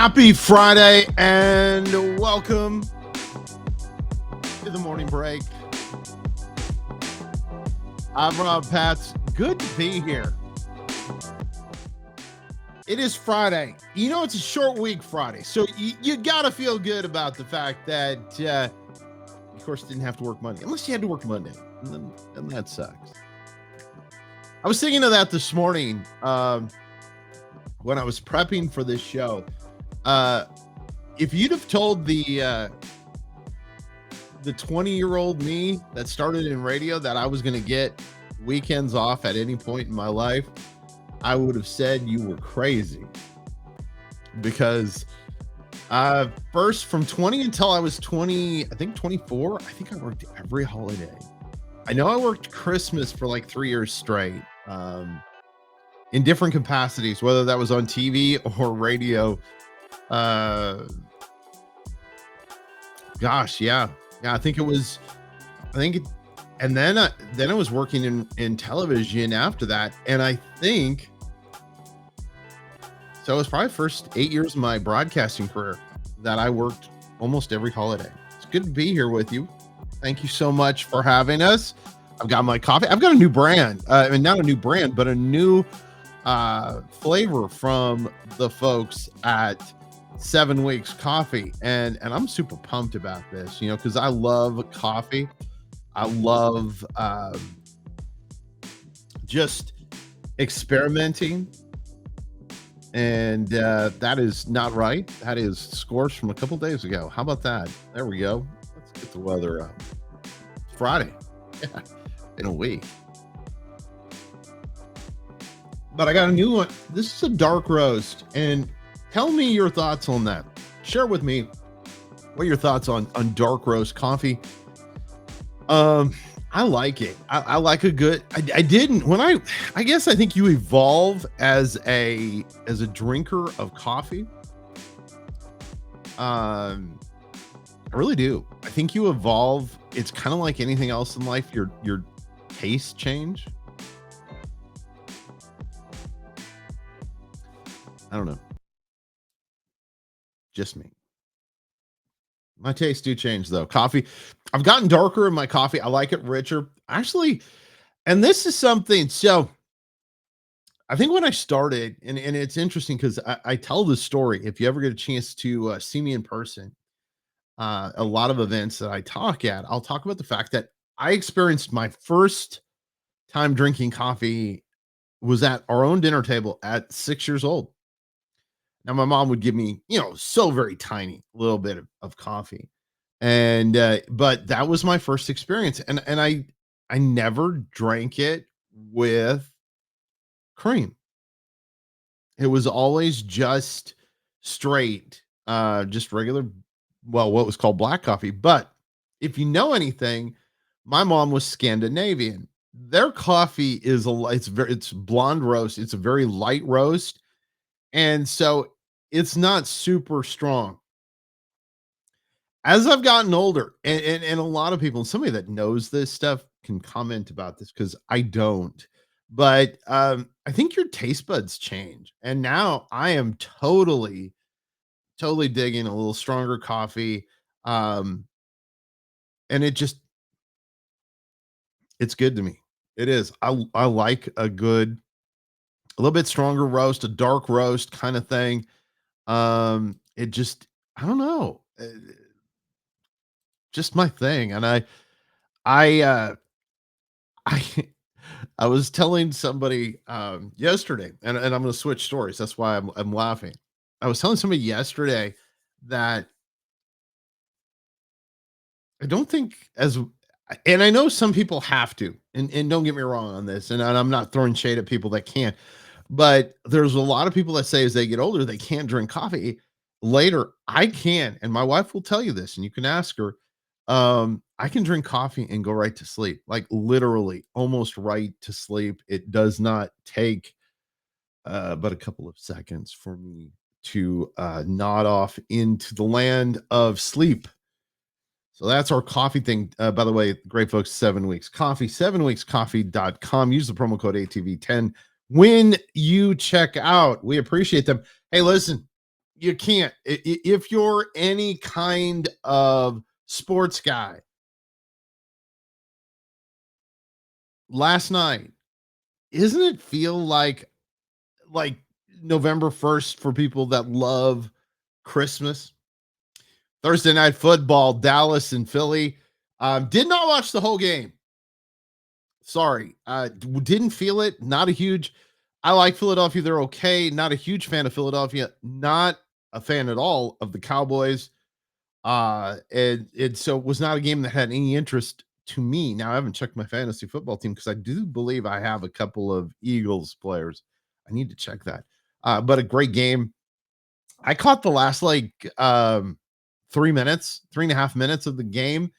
Happy Friday and welcome to the morning break. I'm Patz. Good to be here. It is Friday. You know, it's a short week Friday, so you got to feel good about the fact that, of course, didn't have to work Monday, unless you had to work Monday, and that sucks. I was thinking of that this morning when I was prepping for this show. If you'd have told the 20-year-old me that started in radio that I was going to get weekends off at any point in my life, I would have said you were crazy. Because first from 20 until I was 20, I think 24, I think I worked every holiday. I know I worked Christmas for like 3 years straight, in different capacities, whether that was on TV or radio. Gosh, yeah, I think it was, and then I was working in television after that, and I think so. It was probably the first 8 years of my broadcasting career that I worked almost every holiday. It's good to be here with you. Thank you so much for having us. I've got my coffee. I've got a new brand, and not a new brand, but a new flavor from the folks at 7 Weeks Coffee, and I'm super pumped about this, you know, because I love coffee. I love just experimenting, and that is not right. That is scores from a couple days ago. How about that? There we go. Let's get the weather up. Friday, yeah, in a week. But I got a new one. This is a dark roast, and tell me your thoughts on that. Share with me what your thoughts on dark roast coffee. I like it. I like a good. I didn't when I guess I think you evolve as a drinker of coffee. I really do. I think you evolve. It's kind of like anything else in life. Your tastes change. I don't know. Just me. My tastes do change though. Coffee, I've gotten darker in my coffee. I like it richer. Actually, and this is something. So I think when I started, and it's interesting because I tell this story. If you ever get a chance to see me in person, a lot of events that I talk at, I'll talk about the fact that I experienced my first time drinking coffee was at our own dinner table at 6 years old. Now, my mom would give me, you know, so very tiny little bit of coffee. And but that was my first experience. And I never drank it with cream. It was always just straight, just regular, well, what was called black coffee. But if you know anything, my mom was Scandinavian. Their coffee is it's blonde roast. It's a very light roast. And so it's not super strong. As I've gotten older, and a lot of people, and somebody that knows this stuff can comment about this because I don't. But I think your taste buds change. And now I am totally digging a little stronger coffee. And it's good to me. It is. I like a little bit stronger roast, a dark roast kind of thing. It just, I don't know, just my thing. And I, I, I was telling somebody, yesterday, and I'm going to switch stories. That's why I'm laughing. I was telling somebody yesterday that I don't think and I know some people have to, and don't get me wrong on this, and I'm not throwing shade at people that can't, but there's a lot of people that say as they get older, they can't drink coffee. Later, I can, and my wife will tell you this, and you can ask her. I can drink coffee and go right to sleep, like literally almost right to sleep. It does not take but a couple of seconds for me to nod off into the land of sleep. So that's our coffee thing. By the way, great folks, 7 Weeks Coffee, 7weekscoffee.com. Use the promo code ATV10 when you check out. We appreciate them. Hey, listen, You can't. If you're any kind of sports guy, last night, isn't it feel like November 1st for people that love Christmas? Thursday night football, Dallas and Philly. Did not watch the whole game. Sorry. Didn't feel it. Not a huge. I like Philadelphia. They're okay. Not a huge fan of Philadelphia. Not a fan at all of the Cowboys. And so it was not a game that had any interest to me. Now I haven't checked my fantasy football team because I do believe I have a couple of Eagles players. I need to check that. But a great game. I caught the last 3 minutes, 3.5 minutes of the game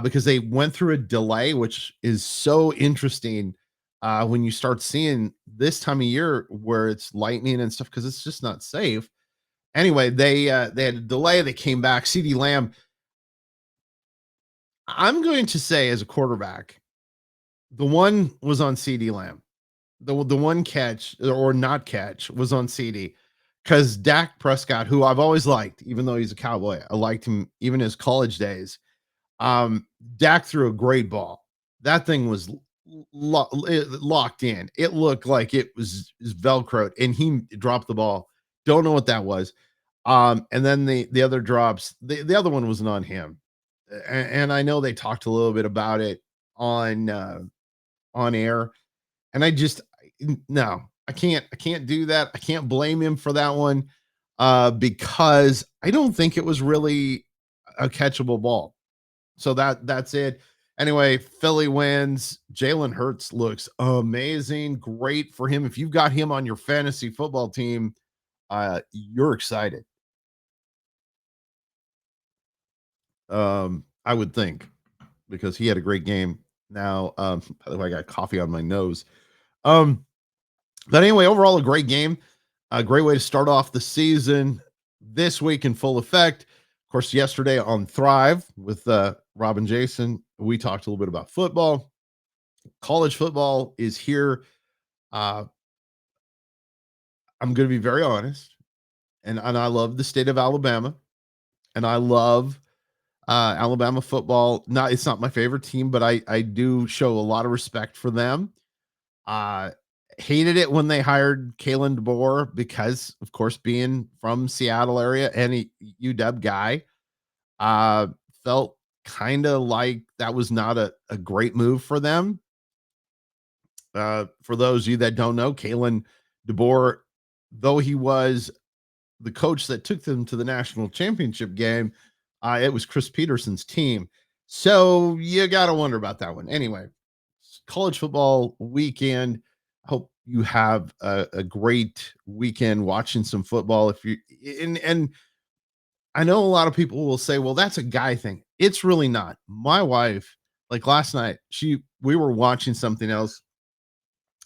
because they went through a delay, which is so interesting when you start seeing this time of year where it's lightning and stuff because it's just not safe. Anyway, they had a delay. They came back. CD Lamb. I'm going to say as a quarterback, the one was on CD Lamb. The one catch or not catch was on CD because Dak Prescott, who I've always liked, even though he's a Cowboy, I liked him even his college days. Dak threw a great ball. That thing was locked in. It looked like it was Velcro, and he dropped the ball. Don't know what that was. And then the other drops, the other one wasn't on him. And I know they talked a little bit about it on air. And no, I can't do that. I can't blame him for that one because I don't think it was really a catchable ball. So that's it. Anyway, Philly wins. Jalen Hurts looks amazing. Great for him. If you've got him on your fantasy football team, you're excited. I would think because he had a great game. Now, by the way, I got coffee on my nose. Um, but anyway, overall, a great game. A great way to start off the season this week in full effect. Of course, yesterday on Thrive with Rob and Jason, we talked a little bit about football. College football is here. Uh, I'm going to be very honest, and I love the state of Alabama, and I love Alabama football. Not it's not my favorite team, but I do show a lot of respect for them. Uh Hated it when they hired Kalen DeBoer because, of course, being from Seattle area and a UW guy, uh, felt kind of like that was not a great move for them. For those of you that don't know, Kalen DeBoer, though he was the coach that took them to the national championship game, it was Chris Peterson's team. So you got to wonder about that one. Anyway, college football weekend. Hope you have a great weekend watching some football. If you and I know a lot of people will say, well, that's a guy thing. It's really not. My wife, like last night, we were watching something else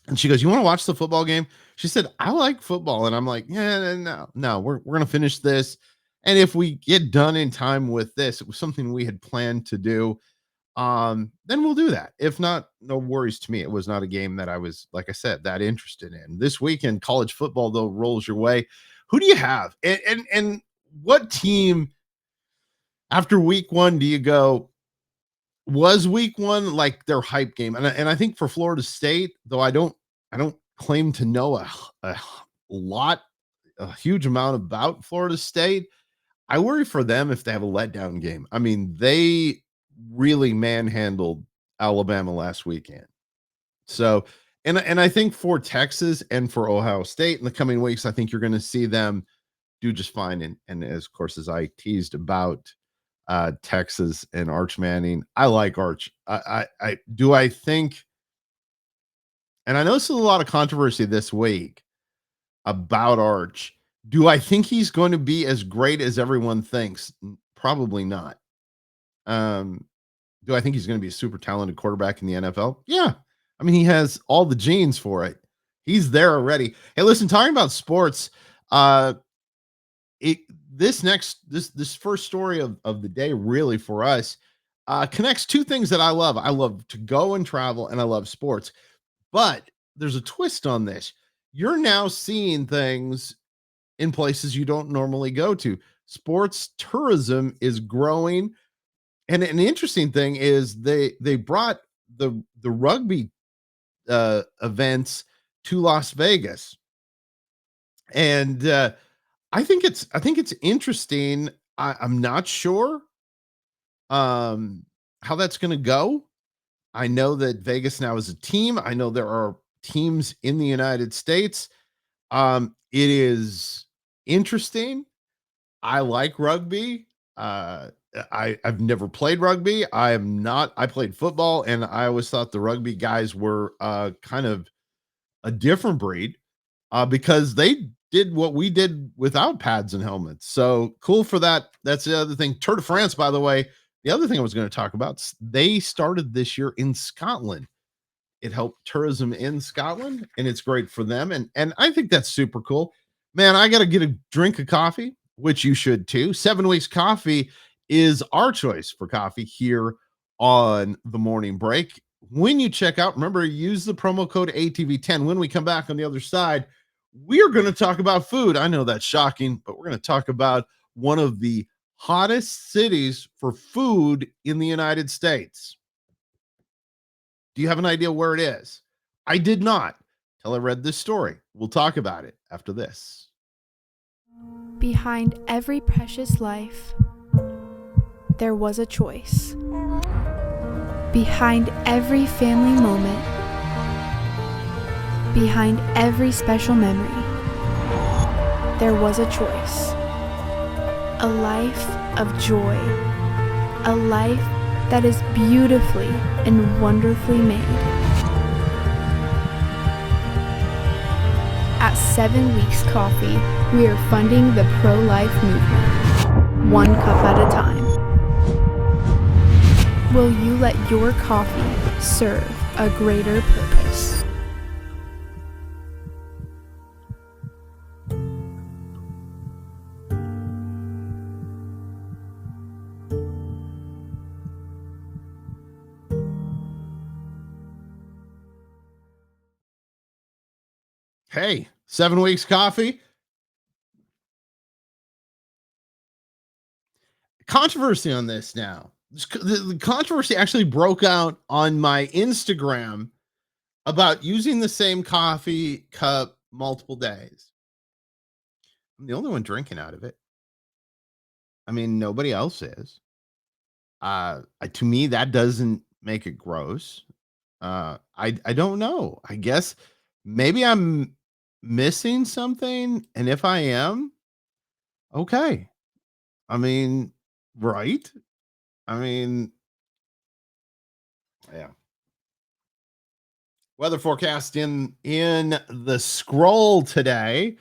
and she goes, "You want to watch the football game?" She said, "I like football." And I'm like, "Yeah, no, we're gonna finish this. And if we get done in time with this, it was something we had planned to do. Then we'll do that. If not, no worries to me. It was not a game that I was, like I said, that interested in. This weekend, college football though rolls your way. Who do you have? And what team after week one do you go? Was week one like their hype game? And I think for Florida State, though I don't claim to know a lot, a huge amount about Florida State. I worry for them if they have a letdown game. I mean, they really manhandled Alabama last weekend. So, and I think for Texas and for Ohio State in the coming weeks, I think you're going to see them do just fine. And as of course, as I teased about Texas and Arch Manning, I like Arch. I think, and I know this is a lot of controversy this week about Arch. Do I think he's going to be as great as everyone thinks? Probably not. Um, do I think he's going to be a super talented quarterback in the NFL? Yeah. I mean, he has all the genes for it. He's there already. Hey, listen, talking about sports, uh, it this first story of the day really for us connects two things that I love. I love to go and travel, and I love sports. But there's a twist on this. You're now seeing things. in places you don't normally go to. Sports tourism is growing, and an interesting thing is they brought the rugby events to Las Vegas, and I think it's interesting. I'm not sure um, how that's going to go. I know that Vegas now is a team. I know there are teams in the United States. It is interesting. I like rugby. Uh, I've never played rugby. I played football, and I always thought the rugby guys were kind of a different breed because they did what we did without pads and helmets. So cool for that. That's the other thing. Tour de France, by the way. The other thing I was going to talk about, they started this year in Scotland. It helped tourism in Scotland, and it's great for them. And I think that's super cool. Man, I got to get a drink of coffee, which you should too. 7 Weeks Coffee is our choice for coffee here on the morning break. When you check out, remember, use the promo code ATV10. When we come back on the other side, we are going to talk about food. I know that's shocking, but we're going to talk about one of the hottest cities for food in the United States. Do you have an idea where it is? I did not till I read this story. We'll talk about it after this. Behind every precious life, there was a choice. Behind every family moment, behind every special memory, there was a choice. A life of joy. A life that is beautifully and wonderfully made. At 7 Weeks Coffee, we are funding the pro-life movement, one cup at a time. Will you let your coffee serve a greater purpose? Hey, 7 Weeks Coffee. Controversy on this now. The controversy actually broke out on my Instagram about using the same coffee cup multiple days. I'm the only one drinking out of it. I mean, nobody else is. To me, that doesn't make it gross. I don't know. I guess maybe I'm missing something, and if I am, okay. I mean, right? I mean, yeah. Weather forecast in the scroll today.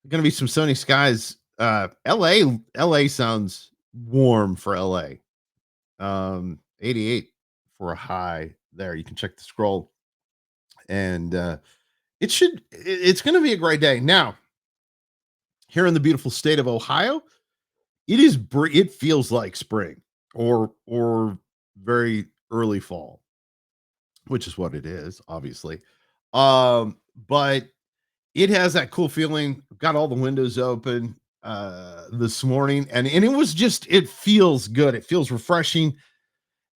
Going to be some sunny skies. LA sounds warm for LA. 88 for a high there. You can check the scroll, and it's going to be a great day. Now, here in the beautiful state of Ohio, it feels like spring or very early fall, which is what it is, obviously. But it has that cool feeling. Got all the windows open this morning, and it feels good. It feels refreshing.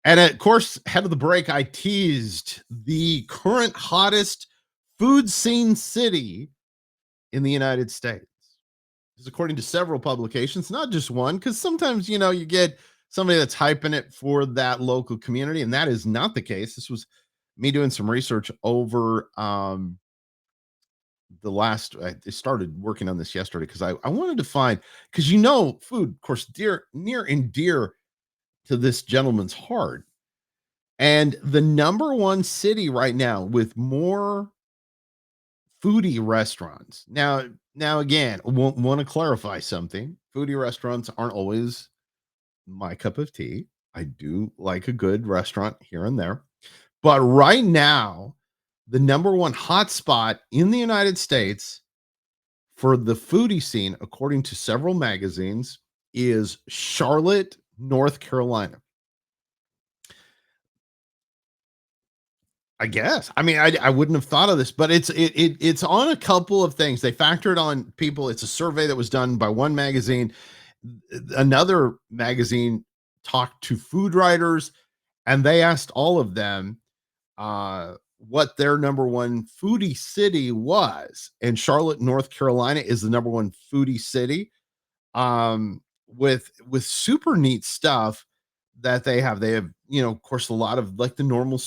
And of course, ahead of the break, I teased the current hottest food scene city in the United States. This is according to several publications, not just one, because sometimes you get somebody that's hyping it for that local community, and that is not the case. This was me doing some research over I started working on this yesterday because I wanted to find, because food, of course, near and dear to this gentleman's heart. And the number one city right now with more foodie restaurants. Now again, want to clarify something. Foodie restaurants aren't always my cup of tea. I do like a good restaurant here and there. But right now, the number one hotspot in the United States for the foodie scene, according to several magazines, is Charlotte, North Carolina. I guess. I mean, I wouldn't have thought of this, but it's on a couple of things. They factored on people. It's a survey that was done by one magazine. Another magazine talked to food writers, and they asked all of them what their number one foodie city was. And Charlotte, North Carolina is the number one foodie city. With super neat stuff that they have. They have, of course, a lot of like the normal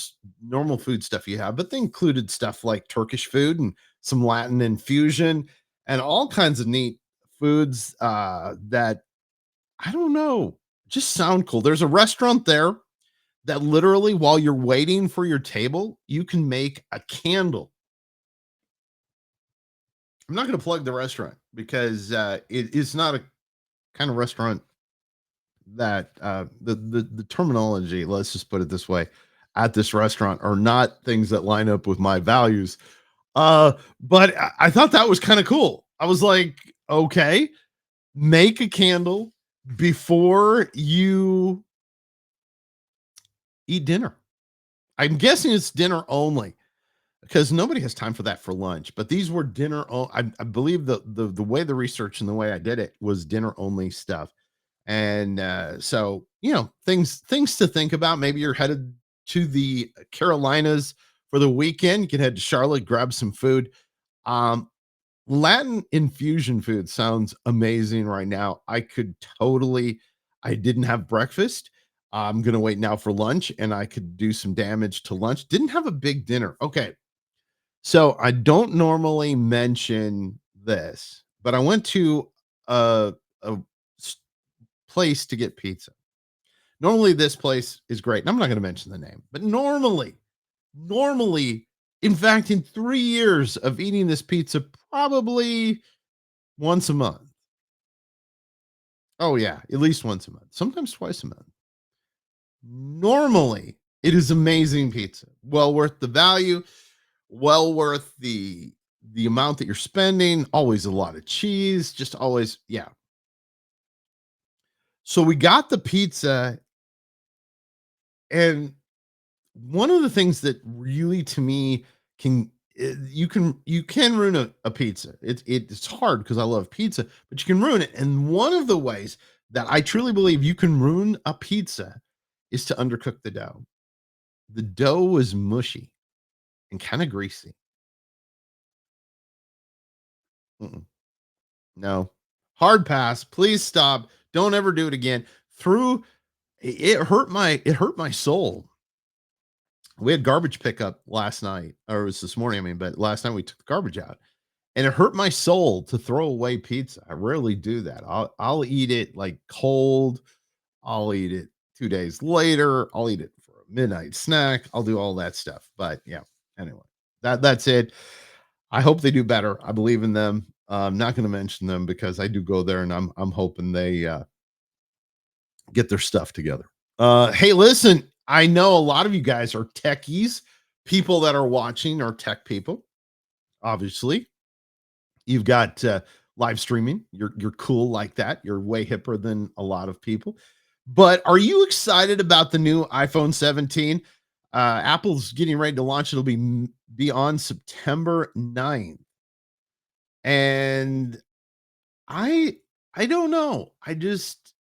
food stuff you have, but they included stuff like Turkish food and some Latin infusion and all kinds of neat foods that I don't know, just sound cool. There's a restaurant there that literally while you're waiting for your table, you can make a candle. I'm not going to plug the restaurant because it is not a kind of restaurant that the terminology, let's just put it this way, at this restaurant are not things that line up with my values. But I thought that was kind of cool. I was like, okay, make a candle before you eat dinner. I'm guessing it's dinner only because nobody has time for that for lunch. But these were dinner. I believe the way the research and the way I did it was dinner only stuff. And so, things to think about. Maybe you're headed to the Carolinas for the weekend. You can head to Charlotte, grab some food. Um, Latin infusion food sounds amazing right now. I didn't have breakfast. I'm going to wait now for lunch and I could do some damage to lunch. Didn't have a big dinner. Okay. So I don't normally mention this, but I went to a s- place to get pizza. Normally, this place is great. And I'm not going to mention the name, but normally, in fact, in 3 years of eating this pizza, probably once a month. Oh, yeah, at least once a month, sometimes twice a month. Normally, it is amazing pizza. Well worth the value, well worth the amount that you're spending. Always a lot of cheese, just always, yeah. So we got the pizza, and one of the things that really to me can you can ruin a pizza. It's hard because I love pizza, but you can ruin it. And one of the ways that I truly believe you can ruin a pizza is to undercook the dough. The dough was mushy and kind of greasy. Mm-mm. No. Hard pass. Please stop. Don't ever do it again. Through it hurt my soul. We had garbage pickup last night, or it was this morning, I mean, but last night we took the garbage out. And it hurt my soul to throw away pizza. I rarely do that. I'll eat it like cold. I'll eat it 2 days later. I'll eat it for a midnight snack. I'll do all that stuff. But yeah, anyway, that's it. I hope they do better. I believe in them. I'm not going to mention them because I do go there and I'm hoping they get their stuff together. Hey, listen, I know a lot of you guys are techies. People that are watching are tech people, obviously. You've got live streaming. You're cool like that. You're way hipper than a lot of people. But are you excited about the new iPhone 17? Apple's getting ready to launch. It'll be on September 9th. And I I don't know. I just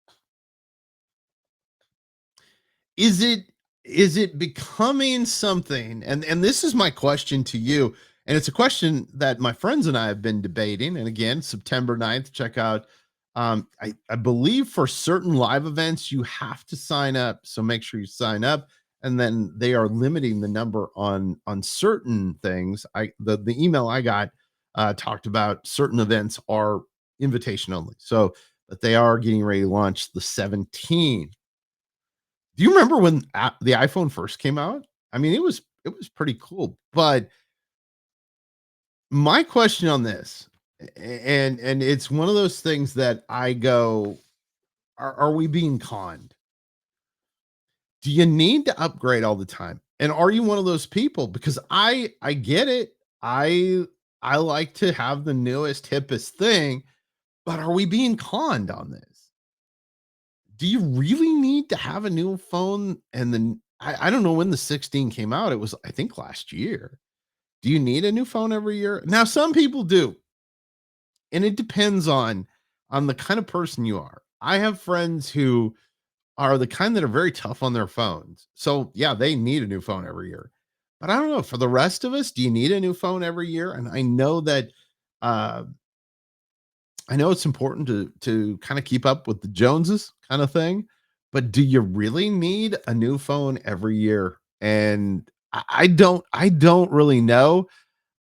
is it is it becoming something, and this is my question to you, and it's a question that my friends and I have been debating. And again, September 9th, check out I believe for certain live events you have to sign up, so make sure you sign up. And then they are limiting the number on certain things. The email I got talked about certain events are invitation only, so but they are getting ready to launch the 17th. Do you remember when the iPhone first came out? I mean, it was pretty cool, but my question on this, and it's one of those things that I go, are we being conned? Do you need to upgrade all the time? And are you one of those people? Because I get it. I like to have the newest, hippest thing, but are we being conned on this? Do you really need to have a new phone and then I don't know when the 16 came out. It was, I think, last year. Do you need a new phone every year? Now, some people do, and it depends on the kind of person you are. I have friends who are the kind that are very tough on their phones. So, yeah, they need a new phone every year. But I don't know, for the rest of us, do you need a new phone every year? And I know that uh I know it's important to kind of keep up with the Joneses kind of thing, but do you really need a new phone every year? And I don't really know.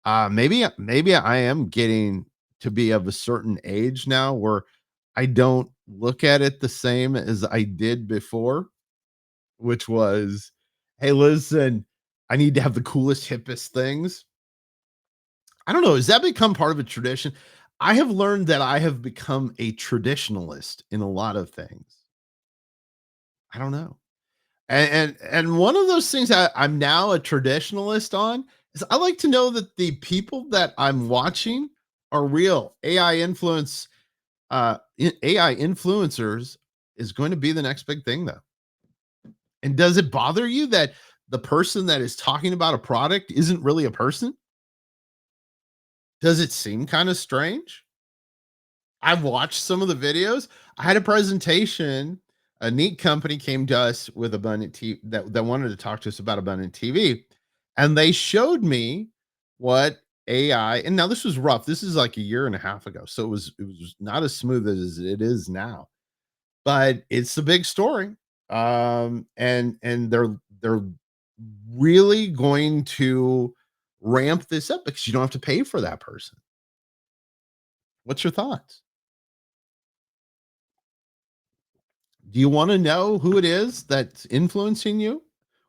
Maybe I am getting to be of a certain age now where I don't look at it the same as I did before, which was, hey, listen, I need to have the coolest, hippest things. I don't know. Has that become part of a tradition? I have learned that I have become a traditionalist in a lot of things. I don't know. And one of those things that I'm now a traditionalist on is I like to know that the people that I'm watching are real. AI influencers is going to be the next big thing though. And does it bother you that the person that is talking about a product isn't really a person? Does it seem kind of strange? I've watched some of the videos. I had a presentation. A neat company came to us with Abundant TV that wanted to talk to us about Abundant TV. And they showed me what AI, and now this was rough. This is like a year and a half ago. So it was not as smooth as it is now, but it's a big story. And they're really going to ramp this up because you don't have to pay for that person. What's your thoughts? Do you want to know who it is that's influencing you?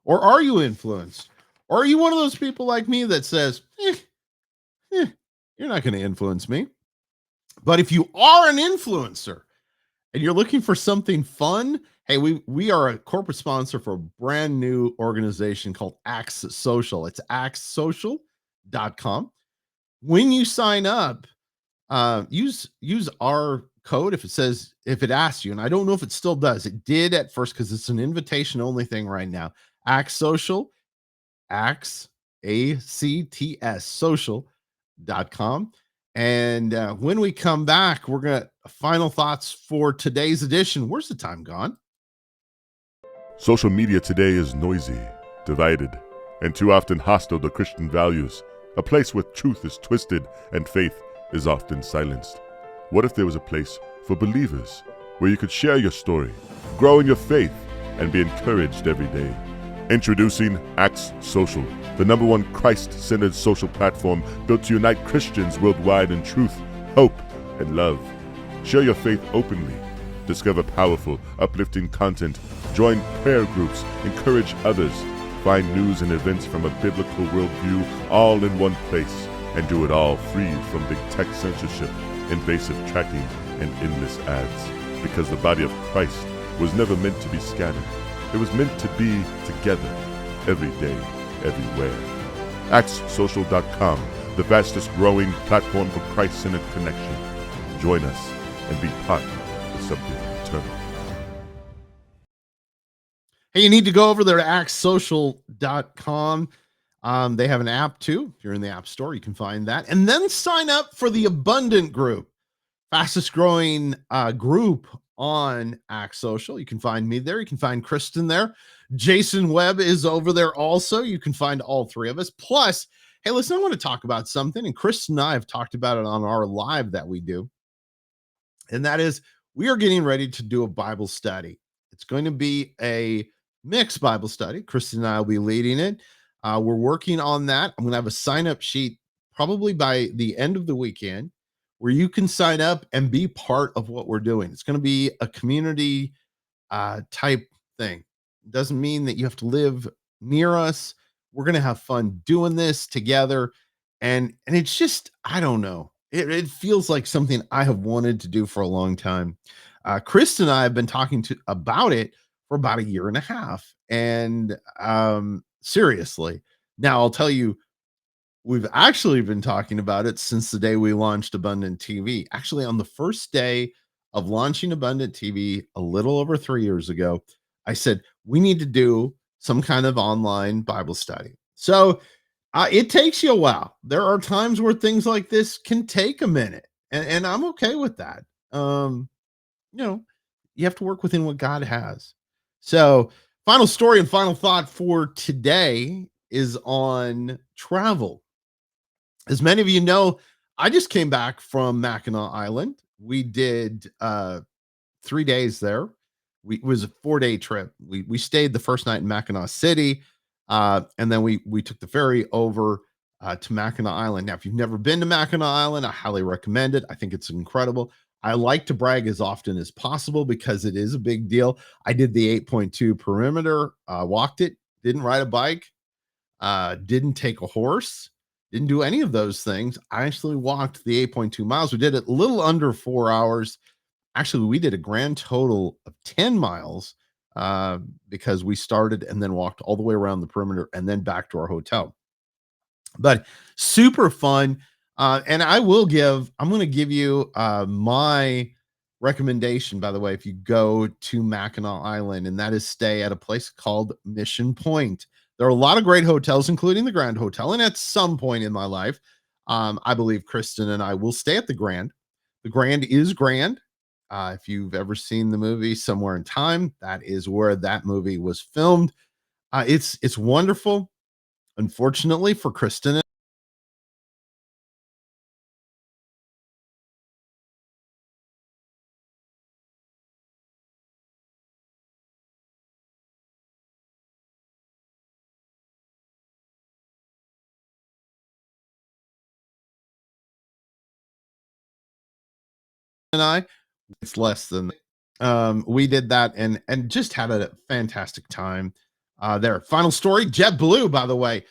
Or are you influenced? Or are you one of those people like me that says, eh, you're not going to influence me? But if you are an influencer and you're looking for something fun, hey, we are a corporate sponsor for a brand new organization called Axe Social. It's axesocial.com. When you sign up, use our code if it asks you, and I don't know if it still does. It did at first because it's an invitation only thing right now. Axe Social, Axe ACTS social.com. And when we come back, we're gonna final thoughts for today's edition. Where's the time gone? Social media today is noisy, divided, and too often hostile to Christian values, a place where truth is twisted and faith is often silenced. What if there was a place for believers where you could share your story, grow in your faith, and be encouraged every day? Introducing Axe Social, the #1 Christ-centered social platform built to unite Christians worldwide in truth, hope, and love. Share your faith openly. Discover powerful, uplifting content. Join prayer groups. Encourage others. Find news and events from a biblical worldview all in one place. And do it all free from big tech censorship, invasive tracking, and endless ads. Because the body of Christ was never meant to be scattered. It was meant to be together, every day, everywhere. AxeSocial.com, the fastest growing platform for Christ-centered connection. Join us and be part of something eternal. Hey, you need to go over there to axesocial.com. They have an app too. If you're in the App Store, you can find that. And then sign up for the Abundant Group, fastest growing group on Axe Social. You can find me there. You can find Kristen there. Jason Webb is over there also. You can find all three of us. Plus, hey, listen, I want to talk about something. And Kristen and I have talked about it on our live that we do. And that is, we are getting ready to do a Bible study. It's going to be a mixed Bible study. Kristen and I will be leading it. We're working on that. I'm going to have a sign up sheet probably by the end of the weekend where you can sign up and be part of what we're doing. It's going to be a community type thing. It doesn't mean that you have to live near us. We're going to have fun doing this together. And it's just, I don't know. It feels like something I have wanted to do for a long time. Chris and I have been talking about it for about a year and a half. And seriously, now I'll tell you, we've actually been talking about it since the day we launched Abundant TV. Actually, on the first day of launching Abundant TV a little over 3 years ago, I said, we need to do some kind of online Bible study. So it takes you a while. There are times where things like this can take a minute, and I'm okay with that. You know, you have to work within what God has. So, final story and final thought for today is on travel. As many of you know, I just came back from Mackinac Island. We did 3 days there. It was a 4 day trip. We stayed the first night in Mackinac City, and then we took the ferry over to Mackinac Island. Now, if you've never been to Mackinac Island, I highly recommend it. I think it's incredible. I like to brag as often as possible because it is a big deal. I did the 8.2 perimeter, walked it, didn't ride a bike, didn't take a horse, didn't do any of those things. I actually walked the 8.2 miles. We did it a little under 4 hours. Actually, we did a grand total of 10 miles because we started and then walked all the way around the perimeter and then back to our hotel. But super fun. And I'm going to give you my recommendation, by the way, if you go to Mackinac Island, and that is stay at a place called Mission Point. There are a lot of great hotels, including the Grand Hotel. And at some point in my life, I believe Kristen and I will stay at the Grand. The Grand is grand. If you've ever seen the movie Somewhere in Time, that is where that movie was filmed. It's wonderful. Unfortunately for Kristen and I, it's less than we did that and just had a fantastic time there. Final story, JetBlue, by the way,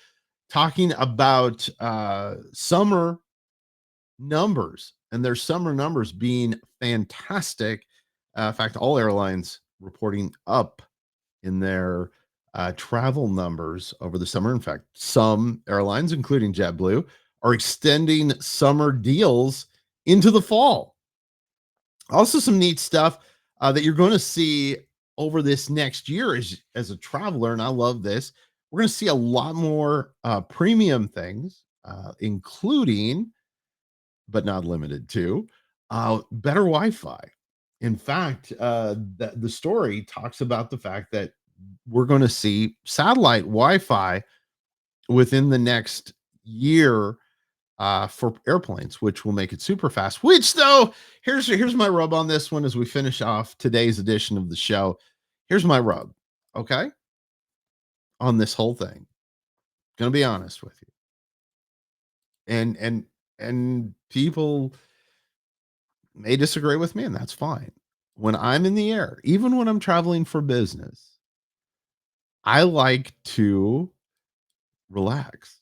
talking about summer numbers and their summer numbers being fantastic. In fact, all airlines reporting up in their travel numbers over the summer. In fact, some airlines, including JetBlue, are extending summer deals into the fall. Also, some neat stuff that you're going to see over this next year as a traveler, and I love this. We're going to see a lot more premium things, including, but not limited to, better Wi-Fi. In fact, the story talks about the fact that we're going to see satellite Wi-Fi within the next year for airplanes, which will make it super fast. Which, though, here's my rub on this one as we finish off today's edition of the show. Here's my rub, okay, on this whole thing. Gonna be honest with you, and people may disagree with me, and that's fine. When I'm in the air, even when I'm traveling for business, I like to relax.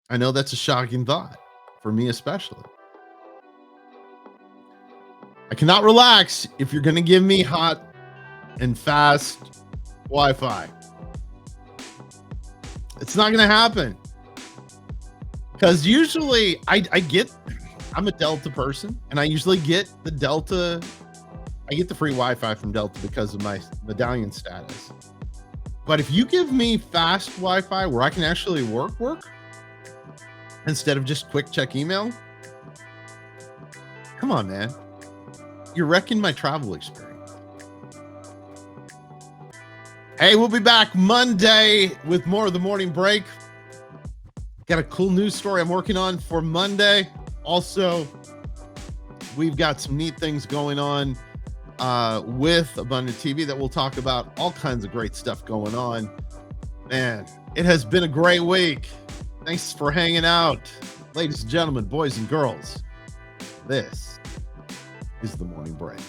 I know that's a shocking thought for me, especially. I cannot relax if you're going to give me hot and fast Wi-Fi. It's not going to happen. Because usually I'm a Delta person, and I usually get the Delta. I get the free Wi-Fi from Delta because of my medallion status. But if you give me fast Wi-Fi where I can actually work instead of just quick check email, come on, man. You're wrecking my travel experience. Hey, we'll be back Monday with more of the morning break. Got a cool news story I'm working on for Monday. Also, we've got some neat things going on with Abundant TV that we'll talk about. All kinds of great stuff going on. Man, it has been a great week. Thanks for hanging out. Ladies and gentlemen, boys and girls, this is the morning break.